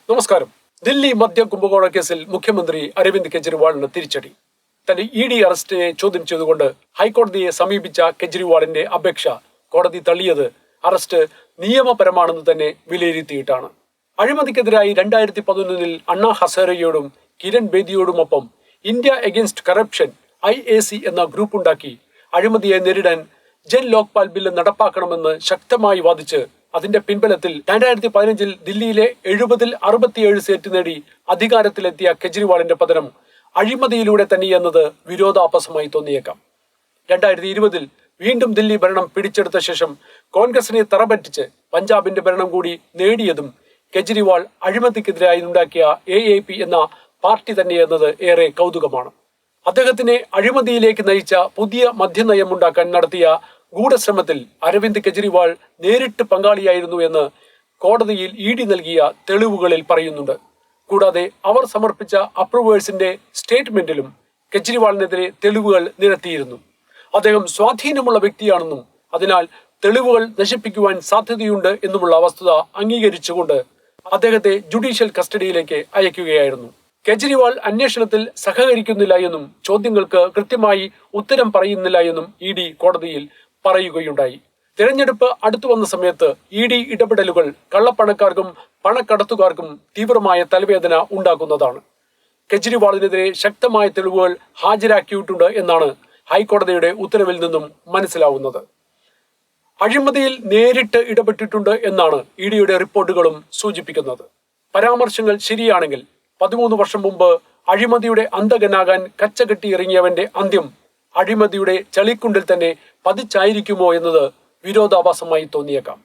നമസ്കാരം. ദില്ലി മദ്യ കുംഭകോണ കേസിൽ മുഖ്യമന്ത്രി അരവിന്ദ് കെജ്രിവാളിന് തിരിച്ചടി. തന്റെ ഇഡി അറസ്റ്റിനെ ചോദ്യം ചെയ്തുകൊണ്ട് ഹൈക്കോടതിയെ സമീപിച്ച കെജ്രിവാളിന്റെ അപേക്ഷ കോടതി തള്ളിയത് അറസ്റ്റ് നിയമപരമാണെന്ന് തന്നെ വിലയിരുത്തിയിട്ടാണ്. അഴിമതിക്കെതിരായി 2011 അണ്ണാ ഹസാരെയോടും കിരൺ ബേദിയോടുമൊപ്പം ഇന്ത്യ എഗൻസ്റ്റ് കറപ്ഷൻ IAC എന്ന ഗ്രൂപ്പ് ഉണ്ടാക്കി അഴിമതിയെ നേരിടാൻ ജൻ ലോക്പാൽ ബില്ല് നടപ്പാക്കണമെന്ന് ശക്തമായി വാദിച്ച് അതിന്റെ പിൻബലത്തിൽ 2015 ദില്ലിയിലെ 70-ൽ 67 സീറ്റ് നേടി അധികാരത്തിലെത്തിയ കെജ്രിവാളിന്റെ പതനം അഴിമതിയിലൂടെ തന്നെയെന്നത് വിരോധാഭാസമായി തോന്നിയേക്കാം. 2020 വീണ്ടും ദില്ലി ഭരണം പിടിച്ചെടുത്ത ശേഷം കോൺഗ്രസിനെ തറപറ്റിച്ച് പഞ്ചാബിന്റെ ഭരണം കൂടി നേടിയതും കെജ്രിവാൾ അഴിമതിക്കെതിരായി ഉണ്ടാക്കിയ AAP എന്ന പാർട്ടി തന്നെയെന്നത് ഏറെ കൗതുകമാണ്. അദ്ദേഹത്തിനെ അഴിമതിയിലേക്ക് നയിച്ച പുതിയ മദ്യനയം ഉണ്ടാക്കാൻ നടത്തിയ ഗൂഢശ്രമത്തിൽ അരവിന്ദ് കെജ്രിവാൾ നേരിട്ട് പങ്കാളിയായിരുന്നു എന്ന് കോടതിയിൽ ED നൽകിയ തെളിവുകളിൽ പറയുന്നുണ്ട്. കൂടാതെ അവർ സമർപ്പിച്ച അപ്രൂവേഴ്സിന്റെ സ്റ്റേറ്റ്മെന്റിലും കെജ്രിവാളിനെതിരെ തെളിവുകൾ നിരത്തിയിരുന്നു. അദ്ദേഹം സ്വാധീനമുള്ള വ്യക്തിയാണെന്നും അതിനാൽ തെളിവുകൾ നശിപ്പിക്കുവാൻ സാധ്യതയുണ്ട് എന്നുമുള്ള വസ്തുത അംഗീകരിച്ചുകൊണ്ട് അദ്ദേഹത്തെ ജുഡീഷ്യൽ കസ്റ്റഡിയിലേക്ക് അയക്കുകയായിരുന്നു. കെജ്രിവാൾ അന്വേഷണത്തിൽ സഹകരിക്കുന്നില്ല എന്നും ചോദ്യങ്ങൾക്ക് കൃത്യമായി ഉത്തരം പറയുന്നില്ല എന്നും ED കോടതിയിൽ പറയുകയുണ്ടായി. തിരഞ്ഞെടുപ്പ് അടുത്തു വന്ന സമയത്ത് ED ഇടപെടലുകൾ കള്ളപ്പണക്കാർക്കും പണക്കടത്തുകാർക്കും തീവ്രമായ തലവേദന ഉണ്ടാക്കുന്നതാണ്. കെജ്രിവാളിനെതിരെ ശക്തമായ തെളിവുകൾ ഹാജരാക്കിയിട്ടുണ്ട് എന്നാണ് ഹൈക്കോടതിയുടെ ഉത്തരവിൽ നിന്നും മനസ്സിലാവുന്നത്. അഴിമതിയിൽ നേരിട്ട് ഇടപെട്ടിട്ടുണ്ട് എന്നാണ് EDയുടെ റിപ്പോർട്ടുകളും സൂചിപ്പിക്കുന്നത്. പരാമർശങ്ങൾ ശരിയാണെങ്കിൽ 13 വർഷം മുമ്പ് അഴിമതിയുടെ അന്തകനാകാൻ കച്ചകെട്ടി ഇറങ്ങിയവന്റെ അന്ത്യം അഴിമതിയുടെ ചളിക്കുണ്ടിൽ തന്നെ പതിച്ചായിരിക്കുമോ എന്നത് വിരോധാഭാസമായി തോന്നിയേക്കാം.